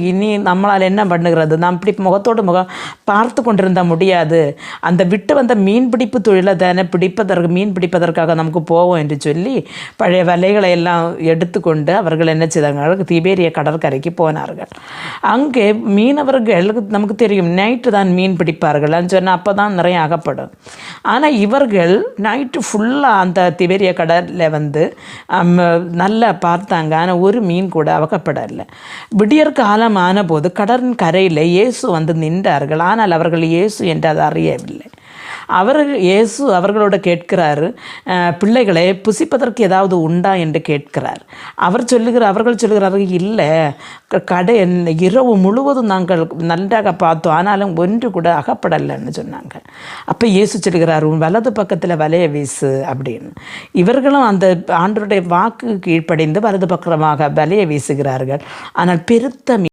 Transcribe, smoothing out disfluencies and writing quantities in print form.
இனி நம்மளால் என்ன பண்ணுகிறது, நாம் இப்படி முகத்தோடு முகம் பார்த்து கொண்டிருந்த முடியாது, அந்த விட்டு வந்த மீன்பிடிப்பு தொழிலை தானே மீன் பிடிப்பதற்காக நமக்கு போவோம் என்று சொல்லி பழைய வலைகளை எல்லாம் எடுத்துக்கொண்டு அவர்கள் என்ன செய்தார்கள், திபேரிய கடற்கரைக்கு போனார்கள். அங்கே மீனவர்கள் நமக்கு தெரியும் நைட்டு தான் மீன் பிடிப்பார்கள்னு சொன்னால் அப்போ தான் நிறைய அகப்படும். ஆனால் இவர்கள் நைட்டு ஃபுல்லாக அந்த திபேரிய கடலில் நல்லா பார்த்தாங்க. ஆனால் ஒரு மீன் கூட அகப்படலை. விடியற் காலம் ஆனபோது கடலின் கரையில் இயேசு நின்றார்கள். ஆனால் அவர்கள் இயேசு என்று அதை அறியவில்லை. இயேசு அவர்களோட கேட்கிறார், பிள்ளைகளை புசிப்பதற்கு ஏதாவது உண்டா என்று கேட்கிறார். அவர்கள் சொல்லுகிறார்கள், இல்லை, இரவு முழுவதும் நாங்கள் நன்றாக பார்த்தோம், ஆனாலும் ஒன்று கூட அகப்படலைன்னு சொன்னாங்க. அப்போ இயேசு சொல்லுகிறார், உன் வலது பக்கத்தில் வலைய வீசு அப்படின்னு. இவர்களும் அந்த ஆண்டவருடைய வாக்கு கீழ்ப்படிந்து வலது பக்கமாக வலைய வீசுகிறார்கள். ஆனால் பெருத்த